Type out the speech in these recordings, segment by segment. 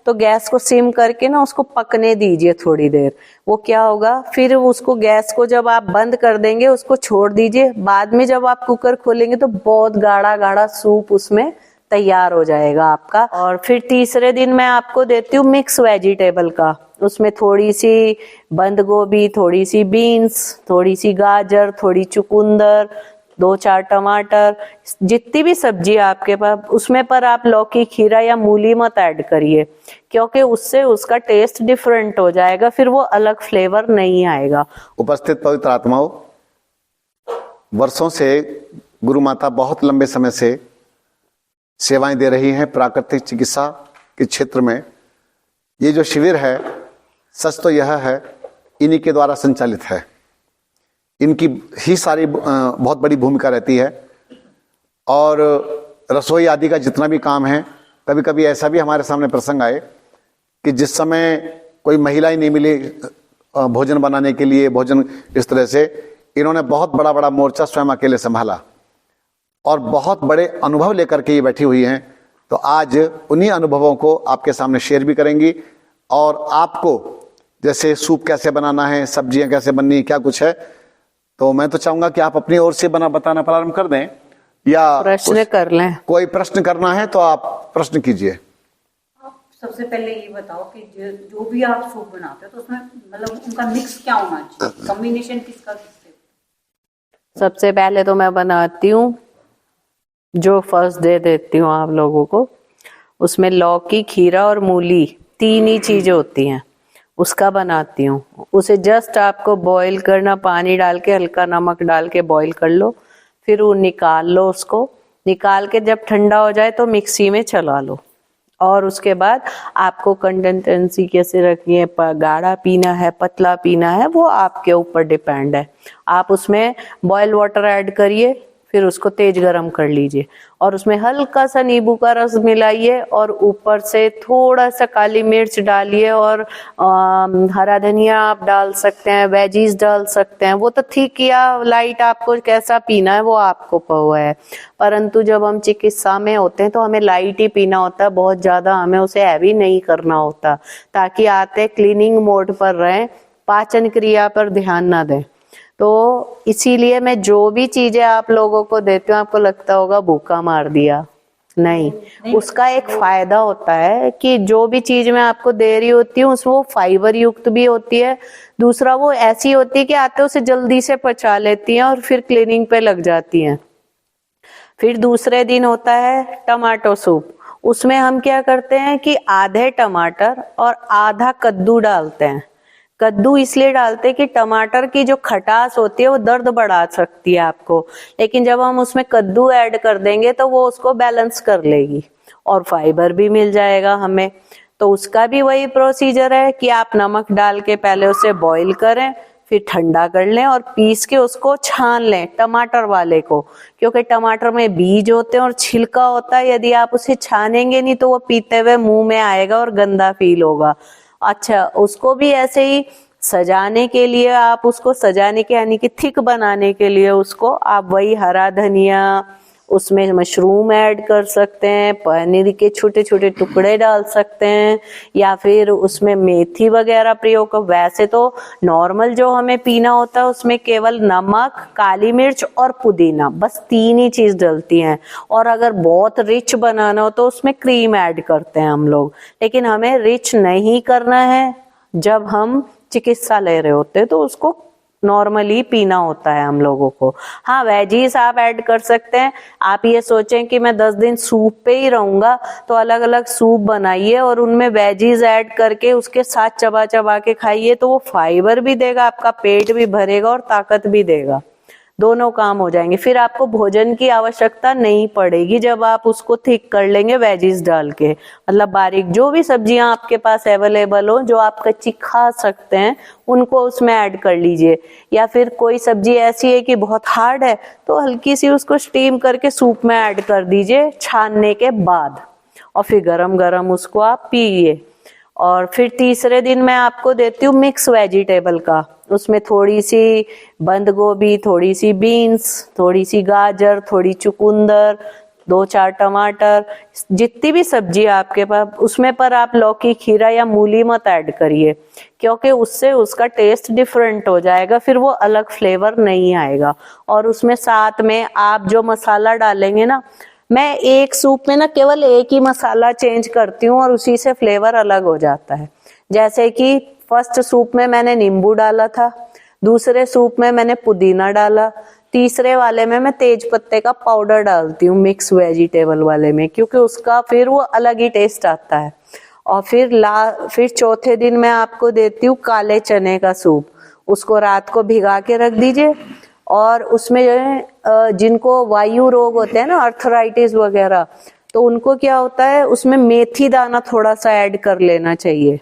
तो गैस को सिम करके ना उसको पकने दीजिए थोड़ी देर। वो क्या होगा, फिर उसको गैस को जब आप बंद कर देंगे उसको छोड़ दीजिए, बाद में जब आप कुकर खोलेंगे तो बहुत गाढ़ा गाढ़ा सूप उसमें तैयार हो जाएगा आपका। और फिर तीसरे दिन मैं आपको देती हूँ मिक्स वेजिटेबल का। उसमें थोड़ी सी बंद गोभी, थोड़ी सी बीन्स, थोड़ी सी गाजर, थोड़ी चुकंदर, 2-4 टमाटर, जितनी भी सब्जी आपके पास, उसमें पर आप लौकी, खीरा या मूली मत ऐड करिए, क्योंकि उससे उसका टेस्ट डिफरेंट हो जाएगा, फिर वो अलग फ्लेवर नहीं आएगा। उपस्थित पवित्र आत्माओं, वर्षों से गुरु माता बहुत लंबे समय से सेवाएं दे रही हैं प्राकृतिक चिकित्सा के क्षेत्र में। ये जो शिविर है, सच तो यह है, इन्हीं के द्वारा संचालित है। इनकी ही सारी बहुत बड़ी भूमिका रहती है। और रसोई आदि का जितना भी काम है, कभी कभी ऐसा भी हमारे सामने प्रसंग आए कि जिस समय कोई महिला ही नहीं मिली भोजन बनाने के लिए, भोजन इस तरह से इन्होंने बहुत बड़ा बड़ा मोर्चा स्वयं अकेले संभाला और बहुत बड़े अनुभव लेकर के ये बैठी हुई हैं। तो आज उन्हीं अनुभवों को आपके सामने शेयर भी करेंगी और आपको जैसे सूप कैसे बनाना है, सब्जियां कैसे बननी है, क्या कुछ है, तो मैं तो चाहूंगा कि आप अपनी ओर से बताना प्रारंभ कर दें या प्रश्न कर लें। कोई प्रश्न करना है तो आप प्रश्न कीजिए। आप सबसे पहले ये बताओ कि जो भी आप सूप बनाते हो तो उसमें मतलब उनका मिक्स क्या होना चाहिए, कॉम्बिनेशन किसका किससे? सबसे पहले तो मैं बनाती हूँ, जो फर्स्ट दे देती हूँ आप लोगों को, उसमें लौकी, खीरा और मूली, 3 ही चीजें होती हैं, उसका बनाती हूँ। उसे जस्ट आपको बॉईल करना, पानी डाल के हल्का नमक डाल के बॉईल कर लो, फिर वो निकाल लो। उसको निकाल के जब ठंडा हो जाए तो मिक्सी में चला लो। और उसके बाद आपको कंसिस्टेंसी कैसे रखनी है, गाढ़ा पीना है, पतला पीना है, वो आपके ऊपर डिपेंड है। आप उसमें बॉयल वाटर ऐड करिए, फिर उसको तेज गरम कर लीजिए और उसमें हल्का सा नींबू का रस मिलाइए और ऊपर से थोड़ा सा काली मिर्च डालिए और हरा धनिया आप डाल सकते हैं, वेजीज डाल सकते हैं। वो तो ठीक या लाइट आपको कैसा पीना है वो आपको पता है, परंतु जब हम चिकित्सा में होते हैं तो हमें लाइट ही पीना होता है, बहुत ज्यादा हमें उसे हैवी नहीं करना होता, ताकि आते क्लीनिंग मोड पर रहें, पाचन क्रिया पर ध्यान ना दें। तो इसीलिए मैं जो भी चीजें आप लोगों को देती हूँ, आपको लगता होगा भूखा मार दिया, नहीं, उसका एक फायदा होता है कि जो भी चीज मैं आपको दे रही होती हूँ उसमें वो फाइबर युक्त भी होती है, दूसरा वो ऐसी होती है कि आते उसे जल्दी से पचा लेती हैं और फिर क्लीनिंग पे लग जाती हैं। फिर दूसरे दिन होता है टमाटो सूप। उसमें हम क्या करते हैं कि आधे टमाटर और आधा कद्दू डालते हैं। कद्दू इसलिए डालते हैं कि टमाटर की जो खटास होती है वो दर्द बढ़ा सकती है आपको, लेकिन जब हम उसमें कद्दू ऐड कर देंगे तो वो उसको बैलेंस कर लेगी और फाइबर भी मिल जाएगा हमें। तो उसका भी वही प्रोसीजर है कि आप नमक डाल के पहले उसे बॉईल करें, फिर ठंडा कर लें और पीस के उसको छान लें, टमाटर वाले को, क्योंकि टमाटर में बीज होते हैं और छिलका होता है। यदि आप उसे छानेंगे नहीं तो वो पीते हुए मुंह में आएगा और गंदा फील होगा। अच्छा, उसको भी ऐसे ही सजाने के लिए, आप उसको सजाने के यानी कि थिक बनाने के लिए उसको आप वही हरा धनिया, उसमें मशरूम ऐड कर सकते हैं, पनीर के छोटे छोटे टुकड़े डाल सकते हैं, या फिर उसमें मेथी वगैरह प्रयोग कर। वैसे तो नॉर्मल जो हमें पीना होता है उसमें केवल नमक, काली मिर्च और पुदीना, बस 3 ही चीज डलती हैं। और अगर बहुत रिच बनाना हो तो उसमें क्रीम ऐड करते हैं हम लोग, लेकिन हमें रिच नहीं करना है। जब हम चिकित्सा ले रहे होते हैं तो उसको नॉर्मली पीना होता है हम लोगों को। हाँ, वेजीज आप ऐड कर सकते हैं। आप ये सोचें कि मैं 10 दिन सूप पे ही रहूंगा, तो अलग अलग सूप बनाइए और उनमें वेजीज ऐड करके उसके साथ चबा चबा के खाइए, तो वो फाइबर भी देगा, आपका पेट भी भरेगा और ताकत भी देगा, दोनों काम हो जाएंगे। फिर आपको भोजन की आवश्यकता नहीं पड़ेगी जब आप उसको थिक कर लेंगे वेजीज डाल के, मतलब बारीक जो भी सब्जियां आपके पास अवेलेबल हो जो आप कच्ची खा सकते हैं उनको उसमें ऐड कर लीजिए। या फिर कोई सब्जी ऐसी है कि बहुत हार्ड है तो हल्की सी उसको स्टीम करके सूप में ऐड कर दीजिए छानने के बाद, और फिर गरम गरम उसको आप पीजिए। और फिर तीसरे दिन मैं आपको देती हूँ मिक्स वेजिटेबल का। उसमें थोड़ी सी बंद गोभी, थोड़ी सी बीन्स, थोड़ी सी गाजर, थोड़ी चुकंदर, 2-4 टमाटर, जितनी भी सब्जी आपके पास, उसमें पर आप लौकी, खीरा या मूली मत ऐड करिए, क्योंकि उससे उसका टेस्ट डिफरेंट हो जाएगा, फिर वो अलग फ्लेवर नहीं आएगा। और उसमें साथ में आप जो मसाला डालेंगे ना, मैं एक सूप में ना केवल एक ही मसाला चेंज करती हूँ और उसी से फ्लेवर अलग हो जाता है। जैसे कि फर्स्ट सूप में मैंने नींबू डाला था, दूसरे सूप में मैंने पुदीना डाला, तीसरे वाले में मैं तेज पत्ते का पाउडर डालती हूँ मिक्स वेजिटेबल वाले में, क्योंकि उसका फिर वो अलग ही टेस्ट आता है। और फिर चौथे दिन मैं आपको देती हूँ काले चने का सूप। उसको रात को भिगा के रख दीजिए, और उसमें जो है जिनको वायु रोग होते हैं ना, अर्थराइटिस वगैरह, तो उनको क्या होता है, उसमें मेथी दाना थोड़ा सा ऐड कर लेना चाहिए।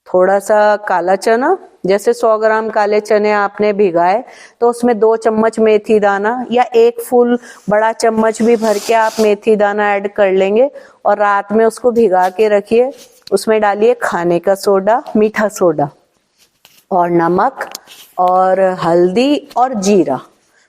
थोड़ा सा काला चना, जैसे 100 ग्राम काले चने आपने भिगाए तो उसमें 2 चम्मच मेथी दाना या 1 फुल बड़ा चम्मच भी भर के आप मेथी दाना ऐड कर लेंगे, और रात में उसको भिगा के रखिए। उसमें डालिए खाने का सोडा, मीठा सोडा और नमक और हल्दी और जीरा,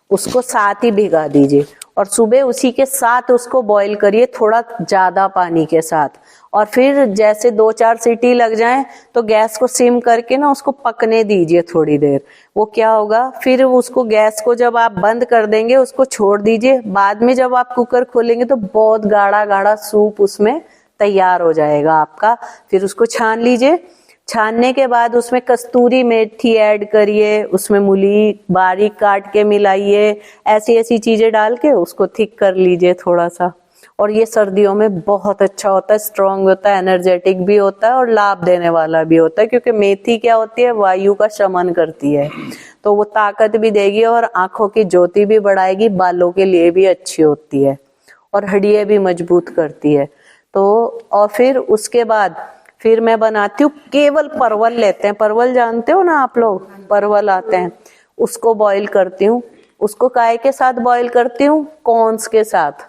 उसको साथ ही भिगा दीजिए, और सुबह उसी के साथ उसको बॉईल करिए, थोड़ा ज्यादा पानी के साथ। और फिर जैसे 2-4 सीटी लग जाएं तो गैस को सिम करके ना उसको पकने दीजिए थोड़ी देर। वो क्या होगा, फिर उसको गैस को जब आप बंद कर देंगे उसको छोड़ दीजिए। बाद में जब आप कुकर खोलेंगे तो बहुत गाढ़ा गाढ़ा सूप उसमें तैयार हो जाएगा आपका। फिर उसको छान लीजिए। छानने के बाद उसमें कस्तूरी मेथी ऐड करिए, उसमें मूली बारीक काट के मिलाइए, ऐसी ऐसी चीजें डाल के उसको थिक कर लीजिए थोड़ा सा। और ये सर्दियों में बहुत अच्छा होता है, स्ट्रांग होता है, एनर्जेटिक भी होता है और लाभ देने वाला भी होता है, क्योंकि मेथी क्या होती है, वायु का शमन करती है, तो वो ताकत भी देगी और आंखों की ज्योति भी बढ़ाएगी, बालों के लिए भी अच्छी होती है और हड्डियां भी मजबूत करती है। तो और फिर उसके बाद फिर मैं बनाती हूँ, केवल परवल लेते हैं, परवल जानते हो ना आप लोग, परवल आते हैं, उसको बॉईल करती हूँ। उसको काय के साथ बॉईल करती हूँ, कॉर्न्स के साथ,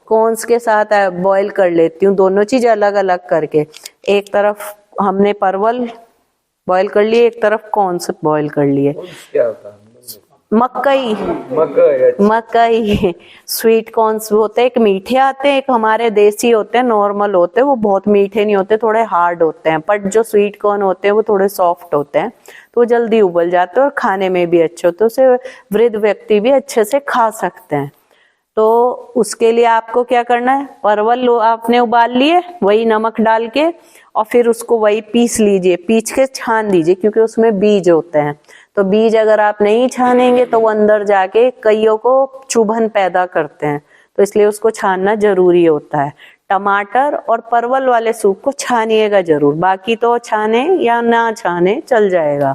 कॉर्न्स के साथ बॉईल कर लेती हूँ, दोनों चीज अलग अलग करके। एक तरफ हमने परवल बॉईल कर लिए, एक तरफ कॉर्न्स बॉईल कर लिए। क्या होता है? मकई, मकई। मकई स्वीट कॉर्न्स होते हैं, एक मीठे आते हैं, एक हमारे देसी होते हैं, नॉर्मल होते हैं, वो बहुत मीठे नहीं होते, थोड़े हार्ड होते हैं। बट जो स्वीट कॉर्न होते हैं वो थोड़े सॉफ्ट होते हैं, तो वो जल्दी उबल जाते हैं और खाने में भी अच्छे होते हैं, उसे वृद्ध व्यक्ति भी अच्छे से खा सकते हैं। तो उसके लिए आपको क्या करना है, परवल आपने उबाल लिए वही नमक डाल के, और फिर उसको वही पीस लीजिए, पीस के छान दीजिए, क्योंकि उसमें बीज होते हैं। तो बीज अगर आप नहीं छानेंगे तो वो अंदर जाके कईयों को चुभन पैदा करते हैं, तो इसलिए उसको छानना जरूरी होता है। टमाटर और परवल वाले सूप को छानिएगा जरूर, बाकी तो छाने या ना छाने चल जाएगा।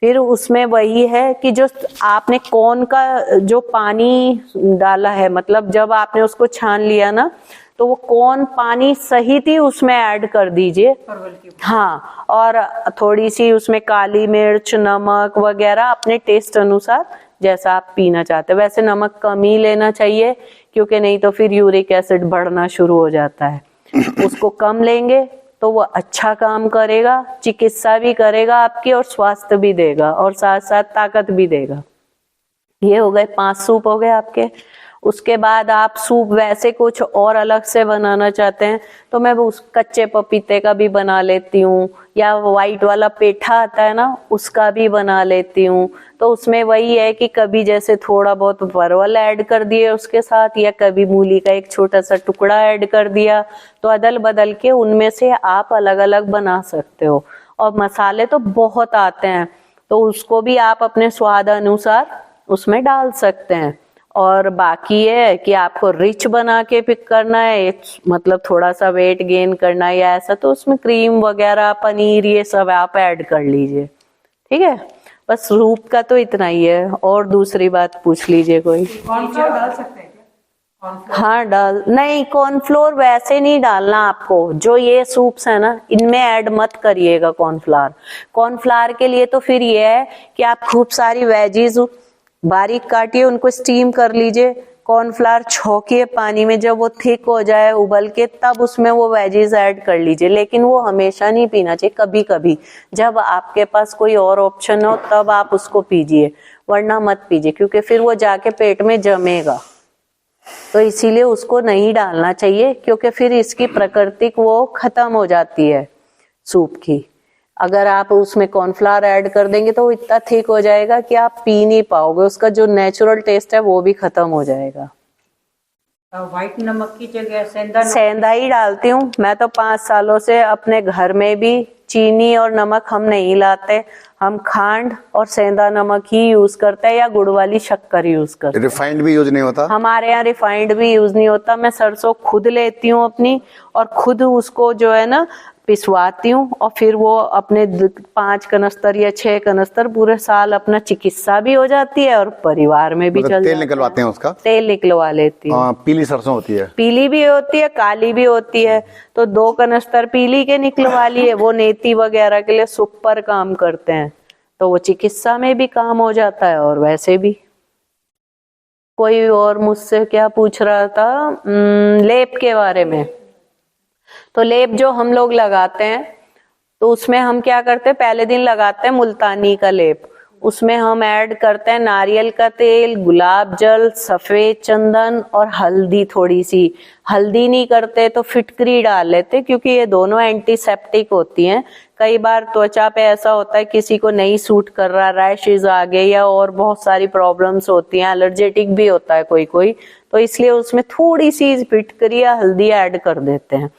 फिर उसमें वही है कि जो आपने कॉर्न का जो पानी डाला है, मतलब जब आपने उसको छान लिया ना, तो वो कॉर्न पानी सहित ही उसमें ऐड कर दीजिए। हाँ, और थोड़ी सी उसमें काली मिर्च, नमक वगैरह अपने टेस्ट अनुसार जैसा आप पीना चाहते हैं। वैसे नमक कम ही लेना चाहिए, क्योंकि नहीं तो फिर यूरिक एसिड बढ़ना शुरू हो जाता है। उसको कम लेंगे तो वो अच्छा काम करेगा, चिकित्सा भी करेगा आपकी और स्वास्थ्य भी देगा और साथ साथ ताकत भी देगा। ये हो गए 5 सूप हो गए आपके। उसके बाद आप सूप वैसे कुछ और अलग से बनाना चाहते हैं तो मैं उस कच्चे पपीते का भी बना लेती हूँ, या वाइट वाला पेठा आता है ना, उसका भी बना लेती हूँ। तो उसमें वही है कि कभी जैसे थोड़ा बहुत परवल ऐड कर दिए उसके साथ, या कभी मूली का एक छोटा सा टुकड़ा ऐड कर दिया, तो अदल बदल के उनमें से आप अलग अलग बना सकते हो। और मसाले तो बहुत आते हैं, तो उसको भी आप अपने स्वाद अनुसार उसमें डाल सकते हैं। और बाकी ये है कि आपको रिच बना के पिक करना है, मतलब थोड़ा सा वेट गेन करना है या ऐसा, तो उसमें क्रीम वगैरह, पनीर, ये सब आप ऐड कर लीजिए। ठीक है, बस सूप का तो इतना ही है। और दूसरी बात पूछ लीजिए कोई। कॉर्नफ्लोर डाल सकते हैं क्या? हाँ डाल, नहीं कॉर्नफ्लोर वैसे नहीं डालना आपको। जो ये सूप्स है ना, इनमें ऐड मत करिएगा कॉर्नफ्लावर। कॉर्नफ्लावर के लिए तो फिर ये है कि आप खूब सारी वेजीज बारीक काटिए, उनको स्टीम कर लीजिए, कॉर्नफ्लावर छोंकिए पानी में, जब वो थिक हो जाए उबल के, तब उसमें वो वेजीज ऐड कर लीजिए। लेकिन वो हमेशा नहीं पीना चाहिए, कभी कभी जब आपके पास कोई और ऑप्शन हो तब आप उसको पीजिए, वरना मत पीजिए, क्योंकि फिर वो जाके पेट में जमेगा। तो इसीलिए उसको नहीं डालना चाहिए, क्योंकि फिर इसकी प्राकृतिक वो खत्म हो जाती है सूप की। अगर आप उसमें कॉर्नफ्लावर ऐड कर देंगे तो वो इतना थिक हो जाएगा कि आप पी नहीं पाओगे, उसका जो नेचुरल टेस्ट है वो भी खत्म हो जाएगा। व्हाइट नमक की जगह सेंधा नमक सेंधा ही डालती हूँ मैं तो 5 सालों से। अपने घर में भी चीनी और नमक हम नहीं लाते, हम खांड और सेंधा नमक ही यूज करते हैं, या गुड़ वाली शक्कर यूज करते हैं। रिफाइंड भी यूज नहीं होता? हमारे यहाँ रिफाइंड भी यूज नहीं होता। मैं सरसों खुद लेती हूँ अपनी, और खुद उसको जो है ना पिसवाती हूँ, और फिर वो अपने 5 कनस्तर या 6 कनस्तर पूरे साल अपना चिकित्सा भी हो जाती है और परिवार में भी मतलब चल तेल जाता निकलवाते है। हैं उसका? तेल निकलवा लेती हूँ। पीली सरसों होती है? पीली भी होती है, काली भी होती है। तो 2 कनस्तर पीली के निकलवा लिए, वो नेती वगैरह के लिए सुपर काम करते हैं, तो वो चिकित्सा में भी काम हो जाता है और वैसे भी। कोई और मुझसे क्या पूछ रहा था, लेप के बारे में। तो लेप जो हम लोग लगाते हैं, तो उसमें हम क्या करते हैं, पहले दिन लगाते हैं मुल्तानी का लेप। उसमें हम ऐड करते हैं नारियल का तेल, गुलाब जल, सफेद चंदन और हल्दी। थोड़ी सी हल्दी नहीं करते तो फिटकरी डाल लेते, क्योंकि ये दोनों एंटीसेप्टिक होती हैं। कई बार त्वचा पे ऐसा होता है किसी को नहीं सूट कर रहा, रैशेज आ गए या और बहुत सारी प्रॉब्लम्स होती हैं, एलर्जेटिक भी होता है कोई कोई, तो इसलिए उसमें थोड़ी सी फिटकरी या हल्दी ऐड कर देते हैं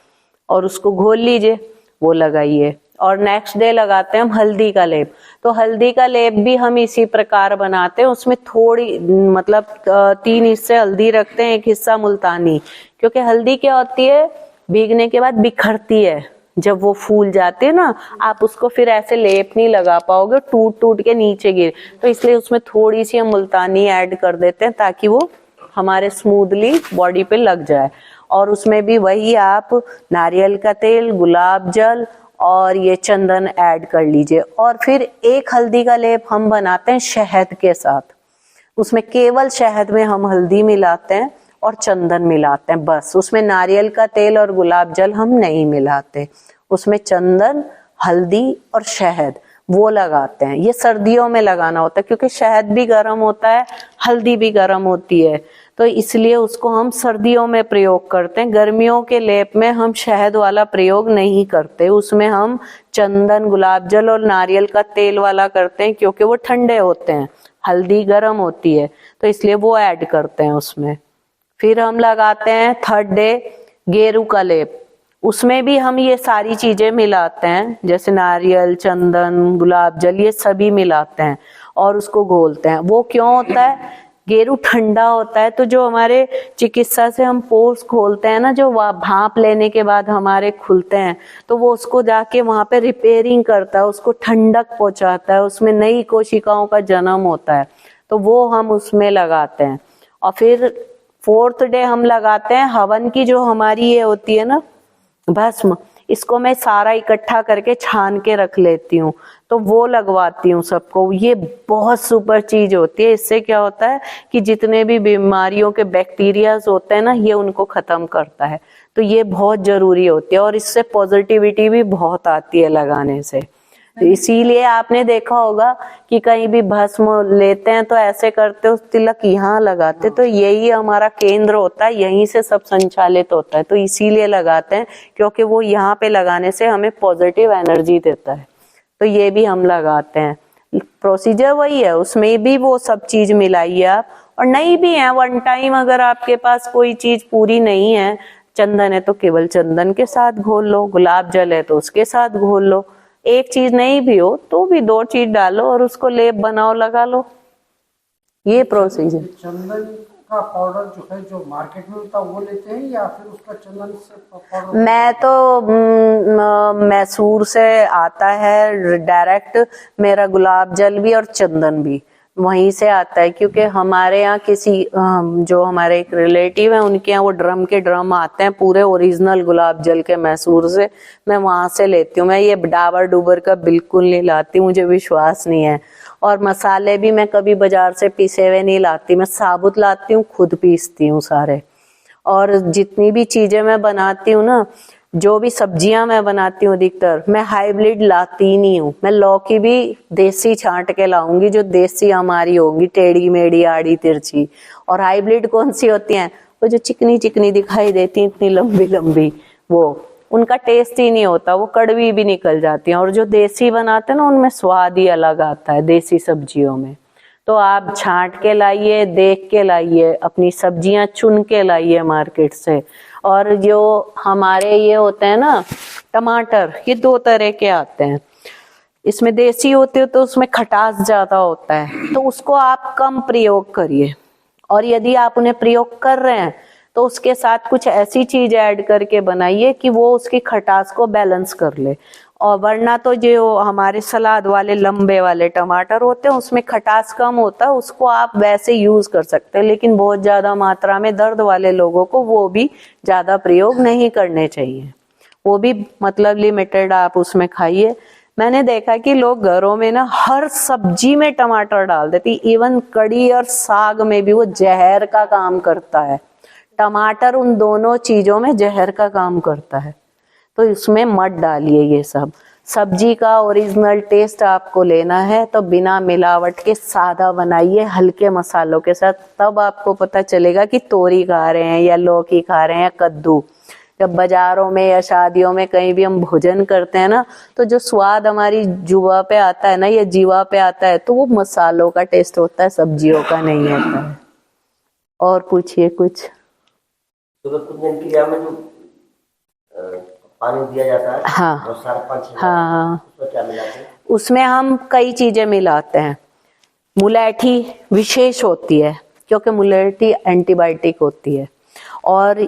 और उसको घोल लीजिए, वो लगाइए। और नेक्स्ट डे लगाते हैं हम हल्दी का लेप। तो हल्दी का लेप भी हम इसी प्रकार बनाते हैं। उसमें थोड़ी मतलब 3 हिस्से हल्दी रखते हैं, 1 हिस्सा मुल्तानी, क्योंकि हल्दी क्या होती है, भीगने के बाद बिखरती है। जब वो फूल जाती है ना, आप उसको फिर ऐसे लेप नहीं लगा पाओगे, टूट टूट के नीचे गिर, तो इसलिए उसमें थोड़ी सी हम मुल्तानी ऐड कर देते हैं ताकि वो हमारे स्मूथली बॉडी पे लग जाए। और उसमें भी वही आप नारियल का तेल, गुलाब जल और ये चंदन ऐड कर लीजिए। और फिर एक हल्दी का लेप हम बनाते हैं शहद के साथ। उसमें केवल शहद में हम हल्दी मिलाते हैं और चंदन मिलाते हैं, बस। उसमें नारियल का तेल और गुलाब जल हम नहीं मिलाते, उसमें चंदन, हल्दी और शहद वो लगाते हैं। ये सर्दियों में लगाना होता है, क्योंकि शहद भी गर्म होता है, हल्दी भी गर्म होती है, तो इसलिए उसको हम सर्दियों में प्रयोग करते हैं। गर्मियों के लेप में हम शहद वाला प्रयोग नहीं करते, उसमें हम चंदन, गुलाब जल और नारियल का तेल वाला करते हैं, क्योंकि वो ठंडे होते हैं, हल्दी गर्म होती है, तो इसलिए वो ऐड करते हैं उसमें। फिर हम लगाते हैं 3rd डे गेरू का लेप। उसमें भी हम ये सारी चीजें मिलाते हैं, जैसे नारियल, चंदन, गुलाब जल, ये सभी मिलाते हैं और उसको घोलते हैं। वो क्यों होता है, गेरू ठंडा होता है, तो जो हमारे चिकित्सा से हम पोर्स खोलते हैं ना, जो भाप लेने के बाद हमारे खुलते हैं, तो वो उसको जाके वहां पे रिपेयरिंग करता है, उसको ठंडक पहुंचाता है, उसमें नई कोशिकाओं का जन्म होता है, तो वो हम उसमें लगाते हैं। और फिर 4th डे हम लगाते हैं हवन की, जो हमारी ये होती है ना भस्म, इसको मैं सारा इकट्ठा करके छान के रख लेती हूँ, तो वो लगवाती हूँ सबको। ये बहुत सुपर चीज होती है। इससे क्या होता है कि जितने भी बीमारियों के बैक्टीरियाज होते हैं ना, ये उनको खत्म करता है, तो ये बहुत जरूरी होती है। और इससे पॉजिटिविटी भी बहुत आती है लगाने से। तो इसीलिए आपने देखा होगा कि कहीं भी भस्म लेते हैं तो ऐसे करते हो, तिलक यहाँ लगाते, तो यही हमारा केंद्र होता है, यहीं से सब संचालित होता है, तो इसीलिए लगाते हैं, क्योंकि वो यहाँ पे लगाने से हमें पॉजिटिव एनर्जी देता है, तो ये भी हम लगाते हैं। प्रोसीजर वही है, उसमें भी वो सब चीज मिलाइए आप। और नहीं भी है, 1 टाइम अगर आपके पास कोई चीज पूरी नहीं है, चंदन है तो केवल चंदन के साथ घोल लो, गुलाब जल है तो उसके साथ घोल लो, एक चीज नहीं भी हो तो भी 2 चीज डालो और उसको लेप बनाओ, लगा लो। ये प्रोसीजर। चंदन का पाउडर जो है, जो मार्केट में मिलता है वो लेते हैं, या फिर उसका चंदन से पाउडर? मैं तो मैसूर से आता है डायरेक्ट मेरा गुलाब जल भी और चंदन भी वहीं से आता है, क्योंकि हमारे यहाँ किसी जो हमारे एक रिलेटिव है, उनके यहाँ वो ड्रम के ड्रम आते हैं पूरे ओरिजिनल गुलाब जल के मैसूर से, मैं वहां से लेती हूँ। मैं ये डाबर डूबर का बिल्कुल नहीं लाती, मुझे विश्वास नहीं है। और मसाले भी मैं कभी बाजार से पिसे हुए नहीं लाती, मैं साबुत लाती हूँ, खुद पीसती हूँ सारे। और जितनी भी चीजें मैं बनाती हूँ ना, जो भी सब्जियां मैं बनाती हूँ अधिकतर, मैं हाइब्रिड लाती नहीं हूँ। मैं लौकी भी देसी छांट के लाऊंगी, जो देसी हमारी होंगी, टेढ़ी मेढ़ी आड़ी तिरछी। और हाइब्रिड कौन सी होती हैं, वो जो चिकनी चिकनी दिखाई देती इतनी लंबी लंबी, वो उनका टेस्ट ही नहीं होता, वो कड़वी भी निकल जाती हैं। और जो देसी बनाते हैं ना उनमें स्वाद ही अलग आता है देसी सब्जियों में। तो आप छांट के लाइए, देख के लाइए, अपनी सब्जियां चुन के लाइए मार्केट से। और जो हमारे ये होते हैं ना टमाटर, ये 2 तरह के आते हैं। इसमें देसी होते हो तो उसमें खटास ज्यादा होता है, तो उसको आप कम प्रयोग करिए। और यदि आप उन्हें प्रयोग कर रहे हैं तो उसके साथ कुछ ऐसी चीज ऐड करके बनाइए कि वो उसकी खटास को बैलेंस कर ले। और वरना तो जो हमारे सलाद वाले लंबे वाले टमाटर होते हैं उसमें खटास कम होता है, उसको आप वैसे यूज कर सकते हैं। लेकिन बहुत ज्यादा मात्रा में दर्द वाले लोगों को वो भी ज्यादा प्रयोग नहीं करने चाहिए, वो भी मतलब लिमिटेड आप उसमें खाइए। मैंने देखा कि लोग घरों में ना हर सब्जी में टमाटर डाल देती, इवन कड़ी और साग में भी वो जहर का काम करता है। टमाटर उन दोनों चीजों में जहर का काम करता है, तो इसमें मत डालिए ये सब। सब्जी का ओरिजिनल टेस्ट आपको लेना है तो बिना मिलावट के सादा बनाइए, हल्के मसालों के साथ, तब आपको पता चलेगा कि तोरी खा रहे हैं या लौकी खा रहे हैं या कद्दू। जब बाजारों में या शादियों में कहीं भी हम भोजन करते हैं ना, तो जो स्वाद हमारी जुबा पे आता है ना या जीवा पे आता है, तो वो मसालों का टेस्ट होता है, सब्जियों का नहीं होता है। और पूछिए कुछ। सूरज कुंजन क्रिया में जो पानी दिया जाता है, हाँ बहुत सारा पानी, हाँ, उसमें क्या मिलाते हैं? उसमें हम कई चीजें मिलाते हैं। मुलेठी विशेष होती है क्योंकि मुलेठी एंटीबायोटिक होती है, और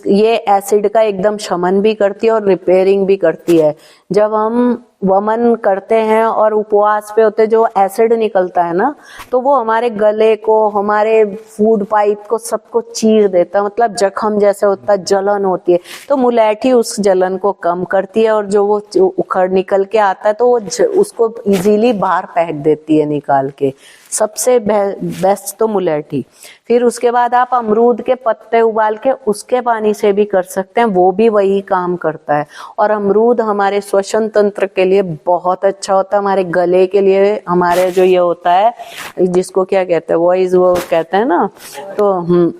ये एसिड का एकदम शमन भी करती है और रिपेयरिंग भी करती है। जब हम वमन करते हैं और उपवास पे होते, जो एसिड निकलता है ना, तो वो हमारे गले को, हमारे फूड पाइप को, सबको चीर देता है, मतलब जख्म जैसे होता है, जलन होती है। तो मुलेठी उस जलन को कम करती है, और जो वो उखड़ निकल के आता है तो वो उसको इजीली बाहर फेंक देती है निकाल के। सबसे बेस्ट तो मुलेठी। फिर उसके बाद आप अमरूद के पत्ते उबाल के उसके पानी से भी कर सकते हैं, वो भी वही काम करता है। और अमरूद हमारे श्वसन तंत्र के लिए बहुत अच्छा होता है, हमारे गले के लिए, हमारे जो ये होता है जिसको क्या कहते हैं, वॉइस, वो कहते हैं ना, तो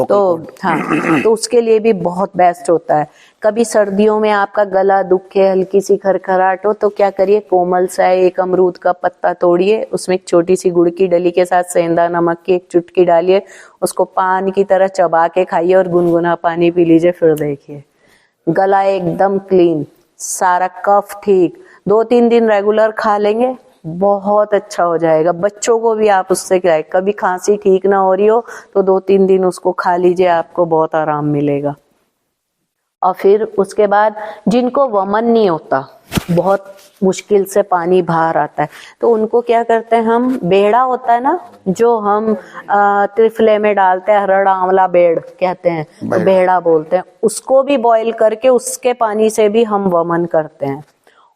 तो हाँ, तो उसके लिए भी बहुत बेस्ट होता है। कभी सर्दियों में आपका गला दुखे, हल्की सी खरखराहट हो, तो क्या करिए, कोमल सा एक अमरूद का पत्ता तोड़िए, उसमें एक छोटी सी गुड़ की डली के साथ सेंधा नमक की एक चुटकी डालिए, उसको पान की तरह चबा के खाइए और गुनगुना पानी पी लीजिए, फिर देखिए गला एकदम क्लीन, सारा कफ ठीक। 2-3 दिन रेगुलर खा लेंगे, बहुत अच्छा हो जाएगा। बच्चों को भी आप उससे क्या है, कभी खांसी ठीक ना हो रही हो तो 2-3 दिन उसको खा लीजिए, आपको बहुत आराम मिलेगा। और फिर उसके बाद जिनको वमन नहीं होता, बहुत मुश्किल से पानी बाहर आता है, तो उनको क्या करते हैं हम, बेड़ा होता है ना जो हम त्रिफले में डालते हैं, हरड़ आंवला बेड़ कहते हैं, तो बेड़ा बोलते हैं, उसको भी बॉईल करके उसके पानी से भी हम वमन करते हैं।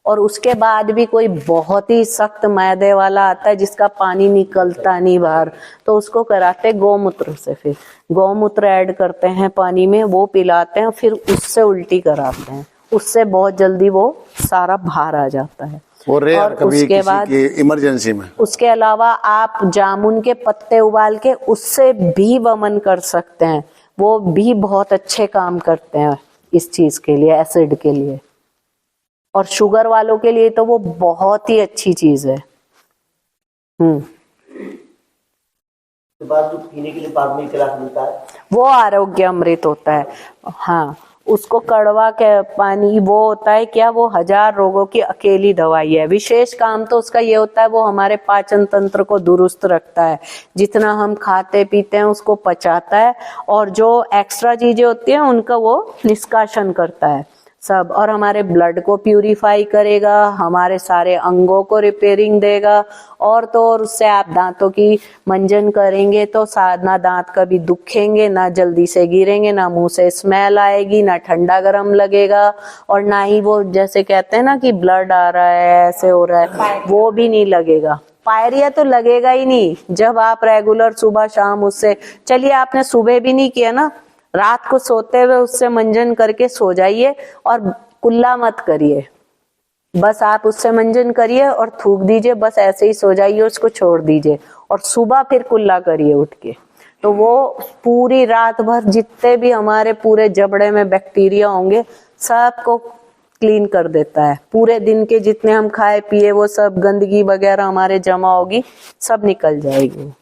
और उसके बाद भी कोई बहुत ही सख्त मैदे वाला आता है जिसका पानी निकलता नहीं बाहर, तो उसको कराते गौमूत्र से, फिर गौमूत्र ऐड करते हैं पानी में, वो पिलाते हैं, फिर उससे उल्टी कराते हैं, उससे बहुत जल्दी वो सारा बाहर आ जाता है। वो रेयर और कभी उसके किसी बाद की इमरजेंसी में। उसके अलावा आप जामुन के पत्ते उबाल के उससे भी वमन कर सकते हैं, वो भी बहुत अच्छे काम करते हैं इस चीज के लिए, एसिड के लिए। और शुगर वालों के लिए तो वो बहुत ही अच्छी चीज है। उसके बाद जो पीने के लिए बाद में एक गिलास मिलता है, वो आरोग्य अमृत होता है। हाँ, उसको कड़वा के पानी, वो होता है क्या, वो 1000 रोगों की अकेली दवाई है। विशेष काम तो उसका ये होता है, वो हमारे पाचन तंत्र को दुरुस्त रखता है, जितना हम खाते पीते हैं उसको पचाता है, और जो एक्स्ट्रा चीजें होती हैं उनका वो निष्कासन करता है सब, और हमारे ब्लड को प्यूरिफाई करेगा, हमारे सारे अंगों को रिपेयरिंग देगा। और तो और उससे आप दांतों की मंजन करेंगे तो ना दांत कभी दुखेंगे, ना जल्दी से गिरेंगे, ना मुंह से स्मेल आएगी, ना ठंडा गरम लगेगा, और ना ही वो जैसे कहते हैं ना कि ब्लड आ रहा है, ऐसे हो रहा है, वो भी नहीं लगेगा। पायरिया तो लगेगा ही नहीं जब आप रेगुलर सुबह शाम उससे, चलिए आपने सुबह भी नहीं किया ना, रात को सोते हुए उससे मंजन करके सो जाइए, और कुल्ला मत करिए, बस आप उससे मंजन करिए और थूक दीजिए, बस ऐसे ही सो जाइए, उसको छोड़ दीजिए, और सुबह फिर कुल्ला करिए उठ के। तो वो पूरी रात भर जितने भी हमारे पूरे जबड़े में बैक्टीरिया होंगे सबको क्लीन कर देता है। पूरे दिन के जितने हम खाए पिए वो सब गंदगी वगैरह हमारे जमा होगी, सब निकल जाएगी।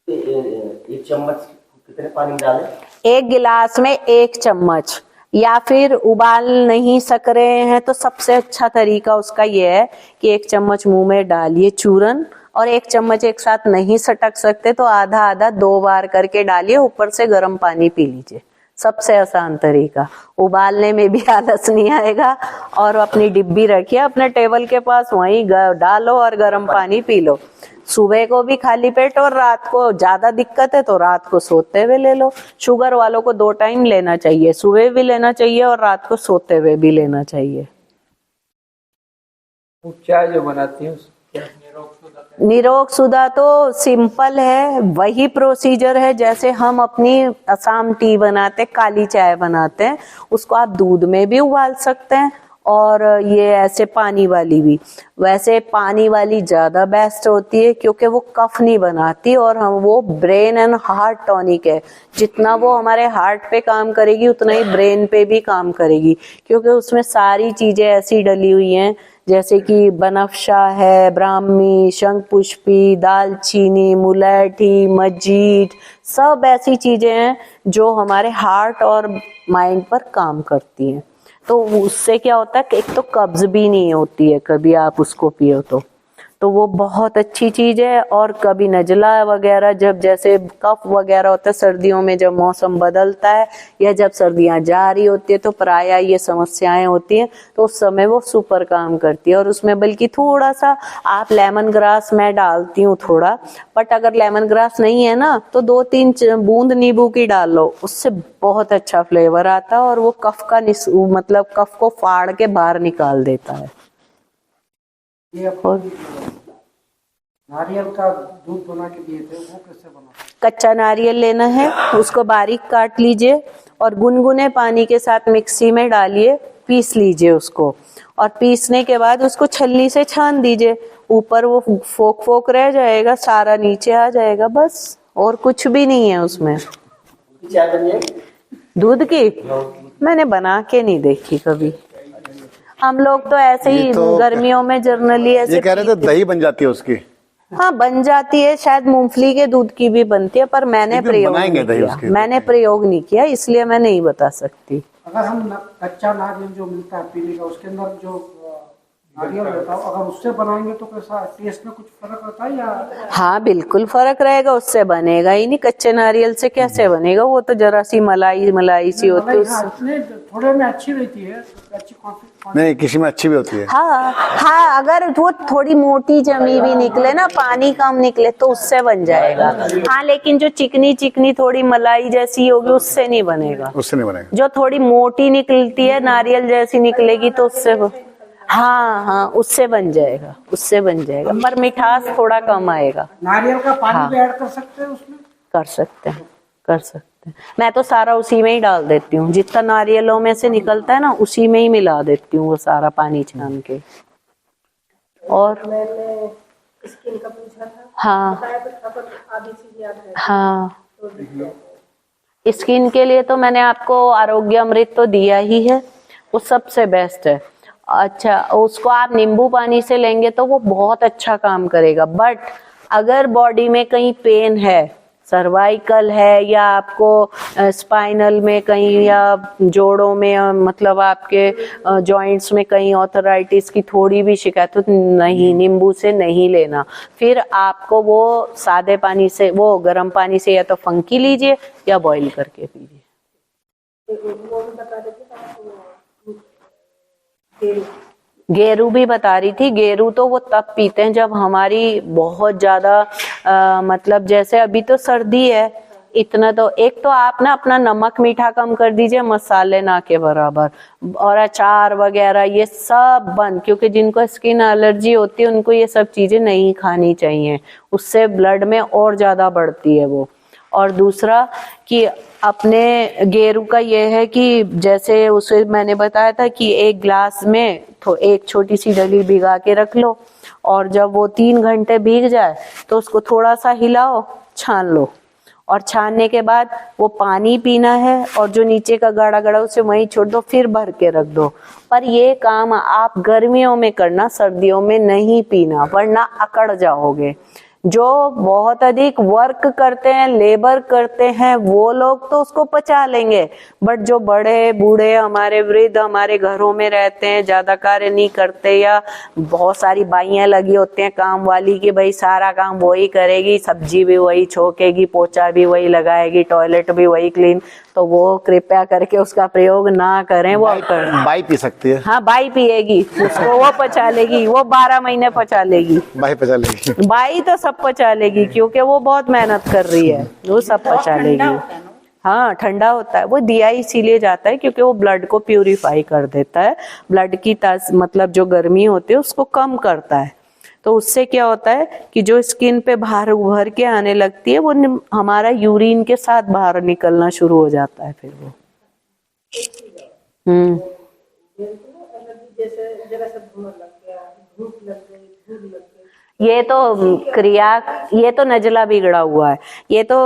एक चम्मच कितने पानी में डालें? 1 गिलास में 1 चम्मच, या फिर उबाल नहीं सक रहे हैं तो सबसे अच्छा तरीका उसका ये है कि 1 चम्मच मुंह में डालिए चूरन, और 1 चम्मच एक साथ नहीं सटक सकते तो आधा आधा 2 बार करके डालिए, ऊपर से गर्म पानी पी लीजिए। सबसे आसान तरीका, उबालने में भी आलस नहीं आएगा, और अपनी डिब्बी रखिए अपने टेबल के पास, वहीं डालो और गर्म पानी पी लो। सुबह को भी खाली पेट, और रात को ज्यादा दिक्कत है तो रात को सोते हुए ले लो। शुगर वालों को 2 टाइम लेना चाहिए, सुबह भी लेना चाहिए और रात को सोते हुए भी लेना चाहिए। वो चाय जो बनाती है निरोग सुधा तो सिंपल है, वही प्रोसीजर है जैसे हम अपनी असम टी बनाते, काली चाय बनाते हैं, उसको आप दूध में भी उबाल सकते हैं और ये ऐसे पानी वाली भी। वैसे पानी वाली ज्यादा बेस्ट होती है क्योंकि वो कफ नहीं बनाती, और हम वो ब्रेन एंड हार्ट टॉनिक है। जितना वो हमारे हार्ट पे काम करेगी उतना ही ब्रेन पे भी काम करेगी, क्योंकि उसमें सारी चीजें ऐसी डली हुई हैं जैसे कि बनफशा है, ब्राह्मी, शंखपुष्पी, दालचीनी, मुलैठी, मजीठ, सब ऐसी चीजें हैं जो हमारे हार्ट और माइंड पर काम करती हैं। तो उससे क्या होता है कि एक तो कब्ज भी नहीं होती है कभी आप उसको पियो तो वो बहुत अच्छी चीज है। और कभी नजला वगैरह, जब जैसे कफ वगैरह होता है सर्दियों में, जब मौसम बदलता है या जब सर्दियां जा रही होती है तो प्राय ये समस्याएं होती हैं, तो उस समय वो सुपर काम करती है। और उसमें बल्कि थोड़ा सा आप लेमन ग्रास, मैं डालती हूँ थोड़ा, बट अगर लेमन ग्रास नहीं है ना तो 2-3 बूंद नींबू की डाल लो, उससे बहुत अच्छा फ्लेवर आता है और वो कफ का मतलब कफ को फाड़ के बाहर निकाल देता है। ये अपन नारियल का दूध बना के दिए थे, वो कैसे बना? कच्चा नारियल लेना है, उसको बारीक काट लीजिए और गुनगुने पानी के साथ मिक्सी में डालिए, पीस लीजिए उसको, और पीसने के बाद उसको छलनी से छान दीजिए। ऊपर वो फोक फोक रह जाएगा, सारा नीचे आ जाएगा, बस और कुछ भी नहीं है उसमें। चाय बन जाएगी? दूध की मैंने बना के नहीं देखी कभी, हम लोग तो ऐसे ही गर्मियों में जर्नली ऐसे। ये कह रहे थे दही बन जाती है उसकी। हाँ बन जाती है, शायद मूंगफली के दूध की भी बनती है, पर मैंने प्रयोग नहीं किया, मैंने प्रयोग नहीं किया, इसलिए मैं नहीं बता सकती। अगर हम कच्चा नारियल जो मिलता है पीने का, उसके अंदर जो नारियल रहता है, अगर उससे बनाएंगे तो कैसा टेस्ट में कुछ फर्क रहता है या? हाँ बिल्कुल फर्क रहेगा, उससे बनेगा ही नहीं। कच्चे नारियल से कैसे बनेगा, वो तो जरा सी मलाई मलाई सी होती है, थोड़े में अच्छी रहती है, अच्छी नहीं किसी में अच्छी भी होती है। हाँ अगर वो थोड़ी मोटी जमी हुई निकले ना, पानी कम निकले तो उससे बन जाएगा। हाँ लेकिन जो चिकनी चिकनी थोड़ी मलाई जैसी होगी उससे नहीं बनेगा, उससे नहीं बनेगा। जो थोड़ी मोटी निकलती है नारियल जैसी निकलेगी तो उससे हाँ उससे बन जाएगा, उससे बन जाएगा, पर मिठास थोड़ा कम आएगा। नारियल का पानी भी ऐड कर सकते हैं उसमें? कर सकते हैं। मैं तो सारा उसी में ही डाल देती हूँ, जितना नारियलों में से निकलता है ना उसी में ही मिला देती हूँ वो सारा पानी छान के। और मैंने स्किन का पूछा था, हाँ स्किन के लिए तो मैंने आपको आरोग्य अमृत तो दिया ही है, वो सबसे बेस्ट है। अच्छा उसको आप नींबू पानी से लेंगे तो वो बहुत अच्छा काम करेगा। बट अगर बॉडी में कहीं पेन है, सर्वाइकल है, या आपको स्पाइनल में कहीं या जोड़ों में, मतलब आपके जॉइंट्स में कहीं ऑर्थराइटिस की थोड़ी भी शिकायत हो, नहीं नींबू से नहीं लेना। फिर आपको वो सादे पानी से, वो गर्म पानी से या तो फंकी लीजिए या बॉईल करके पीजिए। गेरू भी बता रही थी, गेरू तो वो तब पीते हैं जब हमारी बहुत ज्यादा मतलब जैसे अभी तो सर्दी है, इतना तो एक तो आप ना अपना नमक मीठा कम कर दीजिए, मसाले ना के बराबर, और अचार वगैरह ये सब बंद, क्योंकि जिनको स्किन एलर्जी होती है उनको ये सब चीजें नहीं खानी चाहिए, उससे ब्लड में और ज्यादा बढ़ती है वो। और दूसरा कि अपने गेरू का ये है कि जैसे उसे मैंने बताया था कि 1 गिलास में तो 1 छोटी सी डली भिगा के रख लो, और जब वो 3 घंटे भीग जाए तो उसको थोड़ा सा हिलाओ, छान लो, और छानने के बाद वो पानी पीना है, और जो नीचे का गाढ़ा गाढ़ा उसे वहीं छोड़ दो, फिर भर के रख दो। पर ये काम आप गर्मियों में करना, सर्दियों में नहीं पीना, वरना अकड़ जाओगे। जो बहुत अधिक वर्क करते हैं, लेबर करते हैं, वो लोग तो उसको पचा लेंगे, बट जो बड़े बूढ़े हमारे वृद्ध हमारे घरों में रहते हैं, ज्यादा कार्य नहीं करते, या बहुत सारी बाइयां लगी होती हैं काम वाली कि भाई सारा काम वही करेगी, सब्जी भी वही छोकेगी, पोछा भी वही लगाएगी, टॉयलेट भी वही क्लीन, तो वो कृपया करके उसका प्रयोग ना करें। वो बाई पी सकती है। हाँ, बाई पिएगी, उसको वो पचा लेगी, वो 12 महीने पचा लेगी। बाई पचा लेगी। बाई तो सब पचा लेगी, क्योंकि वो बहुत मेहनत कर रही है, वो सब पचा लेगी। हाँ, ठंडा होता है, वो दिया इसीलिए जाता है क्योंकि वो ब्लड को प्यूरिफाई कर देता है, ब्लड की मतलब जो गर्मी होती है उसको कम करता है। तो उससे क्या होता है कि जो स्किन पे बाहर उभर के आने लगती है, वो हमारा यूरिन के साथ बाहर निकलना शुरू हो जाता है फिर वो। ये तो क्रिया, ये तो नजला बिगड़ा हुआ है, ये तो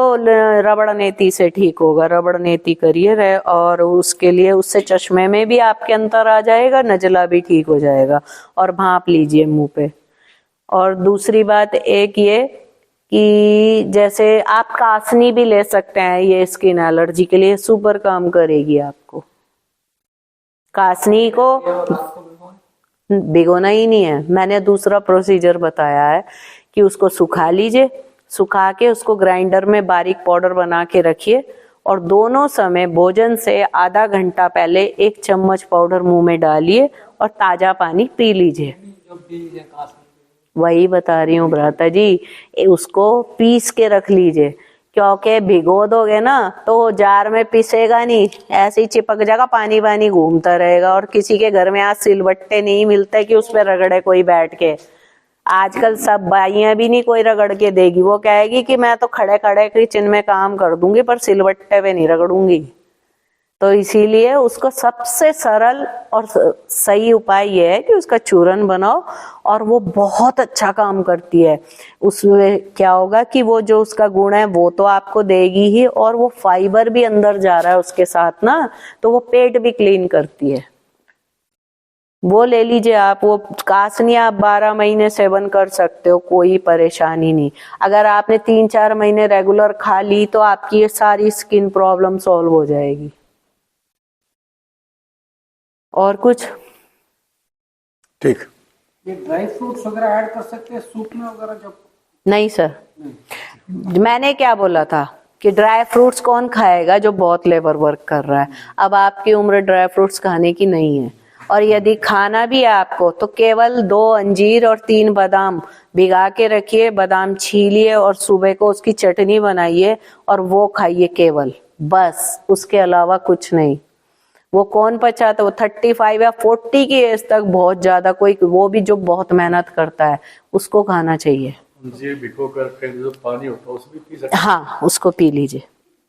रबड़ नेती से ठीक होगा। रबड़ नेती करिए और उसके लिए, उससे चश्मे में भी आपके अंतर आ जाएगा, नजला भी ठीक हो जाएगा। और भाप लीजिए मुंह पे। और दूसरी बात एक ये कि जैसे आप कासनी भी ले सकते हैं, ये स्किन एलर्जी के लिए सुपर काम करेगी आपको। कासनी को भिगोना ही नहीं है, मैंने दूसरा प्रोसीजर बताया है कि उसको सुखा लीजिए, सुखा के उसको ग्राइंडर में बारीक पाउडर बना के रखिए, और दोनों समय भोजन से आधा घंटा पहले 1 चम्मच पाउडर मुंह में डालिए और ताजा पानी पी लीजिए। वही बता रही हूँ भ्राता जी, उसको पीस के रख लीजिए, क्योंकि भिगो दोगे ना तो जार में पिसेगा नहीं, ऐसे ही चिपक जाएगा, पानी पानी घूमता रहेगा। और किसी के घर में आज सिलबट्टे नहीं मिलते कि उस पर रगड़े कोई बैठ के। आजकल सब बाइयां भी नहीं कोई रगड़ के देगी, वो कहेगी कि मैं तो खड़े खड़े किचन में काम कर दूंगी पर सिलबट्टे पे नहीं रगड़ूंगी। तो इसीलिए उसको सबसे सरल और सही उपाय ये है कि उसका चूरन बनाओ, और वो बहुत अच्छा काम करती है। उसमें क्या होगा कि वो जो उसका गुण है वो तो आपको देगी ही, और वो फाइबर भी अंदर जा रहा है उसके साथ ना, तो वो पेट भी क्लीन करती है। वो ले लीजिए आप, वो कासनी आप 12 महीने सेवन कर सकते हो, कोई परेशानी नहीं। अगर आपने 3-4 महीने रेगुलर खा ली तो आपकी ये सारी स्किन प्रॉब्लम सॉल्व हो जाएगी। और कुछ? ठीक। ये ड्राई फ्रूट्स वगैरह ऐड कर सकते हैं सूप में वगैरह जब? नहीं सर, मैंने क्या बोला था कि ड्राई फ्रूट्स कौन खाएगा? जो बहुत लेबर वर्क कर रहा है। अब आपकी उम्र ड्राई फ्रूट्स खाने की नहीं है, और यदि खाना भी है आपको तो केवल 2 अंजीर और 3 बादाम भिगा के रखिए, बादाम छीलिए और सुबह को उसकी चटनी बनाइए और वो खाइए केवल, बस। उसके अलावा कुछ नहीं। वो कौन पचाता है? वो 35 या 40 की एज तक बहुत ज्यादा, कोई वो भी जो बहुत मेहनत करता है उसको खाना चाहिए। अंजीर भिगो कर फिर जो पानी होता है उसमें पी सकते हैं। हाँ, उसको पी लीजिए।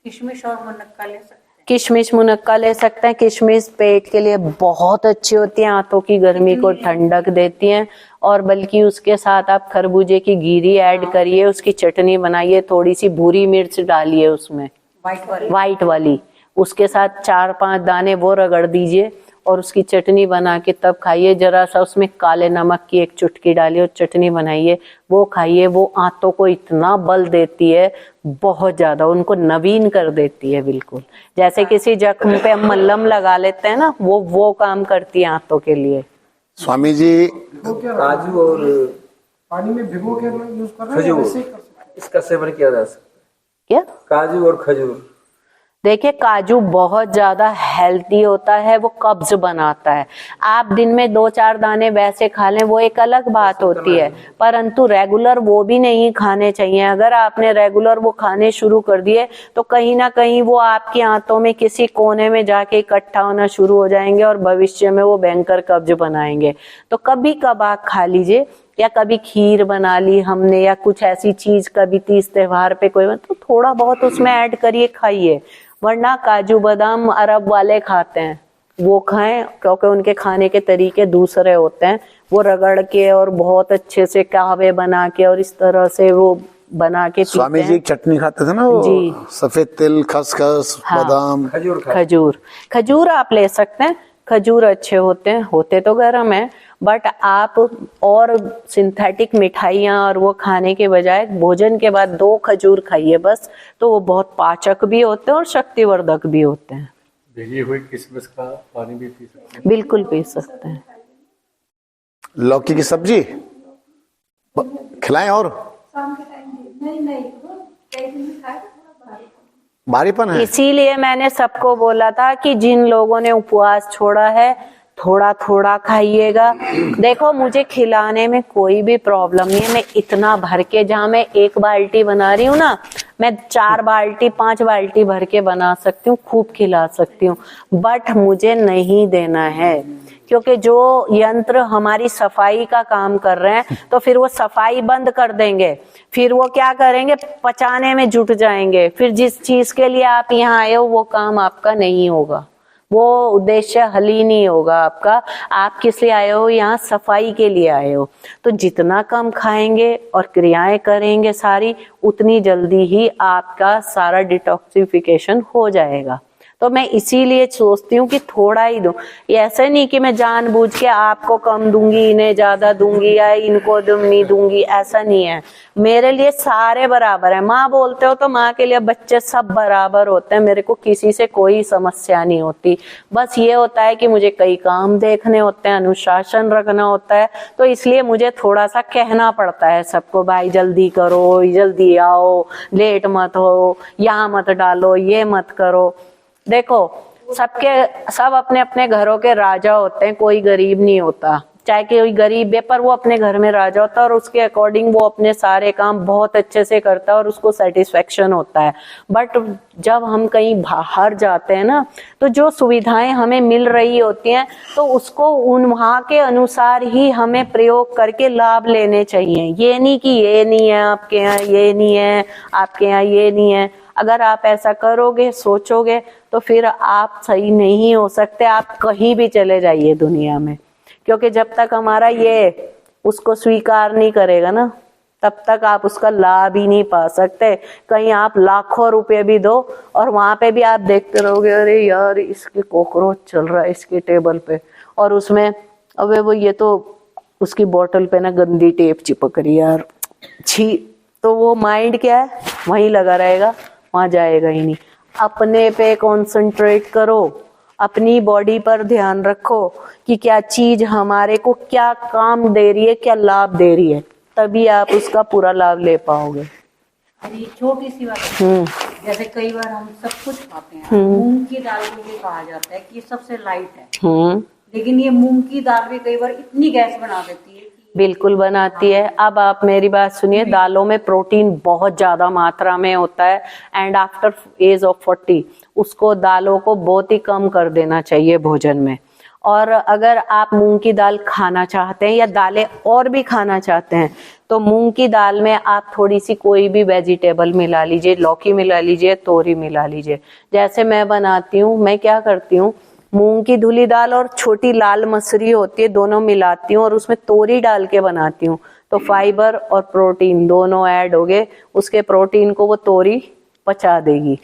किशमिश और मुनक्का ले सकते हैं? किशमिश मुनक्का ले सकते हैं। किशमिश पेट के लिए बहुत अच्छी होती है, आंतों की गर्मी को ठंडक देती हैं। और बल्कि उसके साथ आप खरबूजे की गिरी ऐड करिए, उसकी चटनी बनाइए, थोड़ी सी भूरी मिर्च डालिए उसमें, वाइट वाली, उसके साथ 4-5 दाने वो रगड़ दीजिए और उसकी चटनी बना के तब खाइए। जरा सा उसमें काले नमक की 1 चुटकी डालिए और चटनी बनाइए, वो खाइए। वो आंतों को इतना बल देती है, बहुत ज्यादा, उनको नवीन कर देती है बिल्कुल। जैसे किसी जख्म पे हम मल्लम लगा लेते हैं ना, वो काम करती है आंतों के लिए। स्वामी जी, काजू और पानी में भिगो के यूज कर रहे हैं, वैसे ही कर सकते हैं। इसका सेवन किया जा सकता है। क्या? काजू और खजूर। देखिए, काजू बहुत ज्यादा हेल्दी होता है, वो कब्ज बनाता है। आप दिन में 2-4 दाने वैसे खा लें, वो एक अलग बात होती है, परंतु रेगुलर वो भी नहीं खाने चाहिए। अगर आपने रेगुलर वो खाने शुरू कर दिए तो कहीं ना कहीं वो आपकी आंतों में किसी कोने में जाके इकट्ठा होना शुरू हो जाएंगे और भविष्य में वो भयंकर कब्ज बनाएंगे। तो कभी कभार खा लीजिए, या कभी खीर बना ली हमने, या कुछ ऐसी चीज कभी तीज त्योहार पे कोई, तो थोड़ा बहुत उसमें ऐड करिए, खाइए। वरना काजू बादाम अरब वाले खाते हैं, वो खाएं, क्योंकि उनके खाने के तरीके दूसरे होते हैं। वो रगड़ के और बहुत अच्छे से कहवे बना के और इस तरह से वो बना के पीते स्वामी जी हैं। एक चटनी खाते थे ना वो, जी। सफेद तिल, खसखस, हाँ। बादाम। खजूर आप ले सकते हैं। खजूर अच्छे होते हैं, होते तो गर्म है, बट आप और सिंथेटिक मिठाइयाँ और वो खाने के बजाय भोजन के बाद 2 खजूर खाइए बस, तो वो बहुत पाचक भी होते हैं और शक्तिवर्धक भी होते हैं। भिगी हुई किशमिश का पानी भी पी सकते हैं। बिल्कुल पी सकते हैं। लौकी की सब्जी खिलाएं और भारीपन है। इसीलिए मैंने सबको बोला था कि जिन लोगों ने उपवास छोड़ा है थोड़ा थोड़ा खाइएगा। देखो मुझे खिलाने में कोई भी प्रॉब्लम नहीं है, मैं इतना भर के, जहाँ मैं 1 बाल्टी बना रही हूँ ना, मैं 4 बाल्टी 5 बाल्टी भर के बना सकती हूँ, खूब खिला सकती हूँ, बट मुझे नहीं देना है, क्योंकि जो यंत्र हमारी सफाई का काम कर रहे हैं तो फिर वो सफाई बंद कर देंगे, फिर वो क्या करेंगे, पचाने में जुट जाएंगे, फिर जिस चीज के लिए आप यहाँ आए हो वो काम आपका नहीं होगा, वो उद्देश्य हल ही नहीं होगा आपका। आप किस लिए आए हो, यहाँ सफाई के लिए आए हो। तो जितना कम खाएंगे और क्रियाएं करेंगे सारी, उतनी जल्दी ही आपका सारा डिटॉक्सिफिकेशन हो जाएगा। तो मैं इसीलिए सोचती हूँ कि थोड़ा ही दूं। ये ऐसे नहीं कि मैं जानबूझ के आपको कम दूंगी, इन्हें ज्यादा दूंगी या इनको नहीं दूंगी, ऐसा नहीं है। मेरे लिए सारे बराबर है। माँ बोलते हो तो माँ के लिए बच्चे सब बराबर होते हैं, मेरे को किसी से कोई समस्या नहीं होती। बस ये होता है कि मुझे कई काम देखने होते हैं, अनुशासन रखना होता है, तो इसलिए मुझे थोड़ा सा कहना पड़ता है सबको, भाई जल्दी करो, जल्दी आओ, लेट मत हो, यहाँ मत डालो, ये मत करो। देखो सब अपने अपने घरों के राजा होते हैं, कोई गरीब नहीं होता, चाहे कोई गरीब है पर वो अपने घर में राजा होता है और उसके अकॉर्डिंग वो अपने सारे काम बहुत अच्छे से करता है और उसको सेटिस्फेक्शन होता है। बट जब हम कहीं बाहर जाते हैं ना, तो जो सुविधाएं हमें मिल रही होती हैं तो उसको उन वहाँ के अनुसार ही हमें प्रयोग करके लाभ लेने चाहिए। ये नहीं कि ये नहीं है आपके यहाँ, ये नहीं है आपके यहाँ, ये नहीं है। अगर आप ऐसा करोगे, सोचोगे, तो फिर आप सही नहीं हो सकते। आप कहीं भी चले जाइए दुनिया में, क्योंकि जब तक हमारा ये उसको स्वीकार नहीं करेगा ना, तब तक आप उसका लाभ ही नहीं पा सकते। कहीं आप लाखों रुपए भी दो और वहां पे भी आप देखते रहोगे, अरे यार इसके कॉकरोच चल रहा है इसके टेबल पे, और उसमें अबे वो ये तो उसकी बोतल पे ना गंदी टेप चिपक रही है यार, छी। तो वो माइंड क्या है, वहीं लगा रहेगा, वहां जाएगा ही नहीं। अपने पे कंसंट्रेट करो, अपनी बॉडी पर ध्यान रखो कि क्या चीज हमारे को क्या काम दे रही है, क्या लाभ दे रही है, तभी आप उसका पूरा लाभ ले पाओगे। अरे छोटी सी बात, जैसे कई बार हम सब कुछ खाते हैं, मूंग की दाल को ये कहा जाता है कि सबसे लाइट है, लेकिन ये मूंग की दाल भी कई बार इतनी गैस बना देती है। बिल्कुल बनाती है। अब आप मेरी बात सुनिए, दालों में प्रोटीन बहुत ज्यादा मात्रा में होता है, एंड आफ्टर एज ऑफ 40 उसको दालों को बहुत ही कम कर देना चाहिए भोजन में। और अगर आप मूंग की दाल खाना चाहते हैं या दालें और भी खाना चाहते हैं, तो मूंग की दाल में आप थोड़ी सी कोई भी वेजिटेबल मिला लीजिए, लौकी मिला लीजिए, तोरी मिला लीजिए। जैसे मैं बनाती हूँ, मैं क्या करती हूँ, मूंग की धुली दाल और छोटी लाल मसूरी होती है, दोनों मिलाती हूँ और उसमें तोरी डाल के बनाती हूँ, तो फाइबर और प्रोटीन दोनों ऐड हो गए। उसके प्रोटीन को वो तोरी पचा देगी।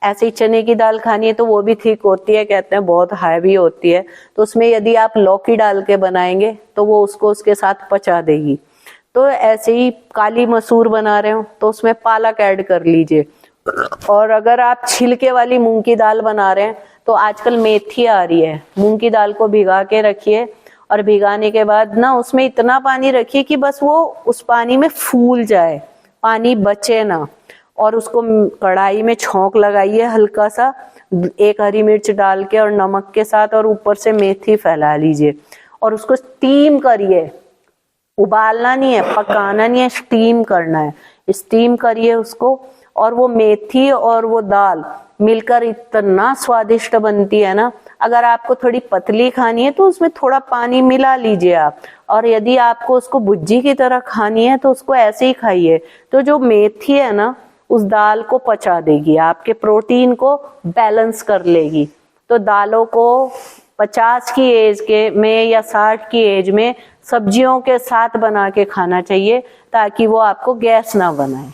ऐसे ही चने की दाल खानी है तो वो भी ठीक होती है, कहते हैं बहुत हैवी होती है, तो उसमें यदि आप लौकी डाल के बनाएंगे तो वो उसको उसके साथ पचा देगी। तो ऐसे ही काली मसूर बना रहे हो तो उसमें पालक ऐड कर लीजिए। और अगर आप छिलके वाली मूंग की दाल बना रहे हैं तो आजकल मेथी आ रही है, मूंग की दाल को भिगा के रखिए और भिगाने के बाद ना उसमें इतना पानी रखिए कि बस वो उस पानी में फूल जाए, पानी बचे ना, और उसको कढ़ाई में छौंक लगाइए हल्का सा, 1 हरी मिर्च डाल के और नमक के साथ, और ऊपर से मेथी फैला लीजिए और उसको स्टीम करिए। उबालना नहीं है, पकाना नहीं है, स्टीम करना है। स्टीम करिए उसको, और वो मेथी और वो दाल मिलकर इतना स्वादिष्ट बनती है ना। अगर आपको थोड़ी पतली खानी है तो उसमें थोड़ा पानी मिला लीजिए आप, और यदि आपको उसको भुज्जी की तरह खानी है तो उसको ऐसे ही खाइए। तो जो मेथी है ना, उस दाल को पचा देगी, आपके प्रोटीन को बैलेंस कर लेगी। तो दालों को 50 की एज के में या 60 की एज में सब्जियों के साथ बना के खाना चाहिए, ताकि वो आपको गैस ना बनाए।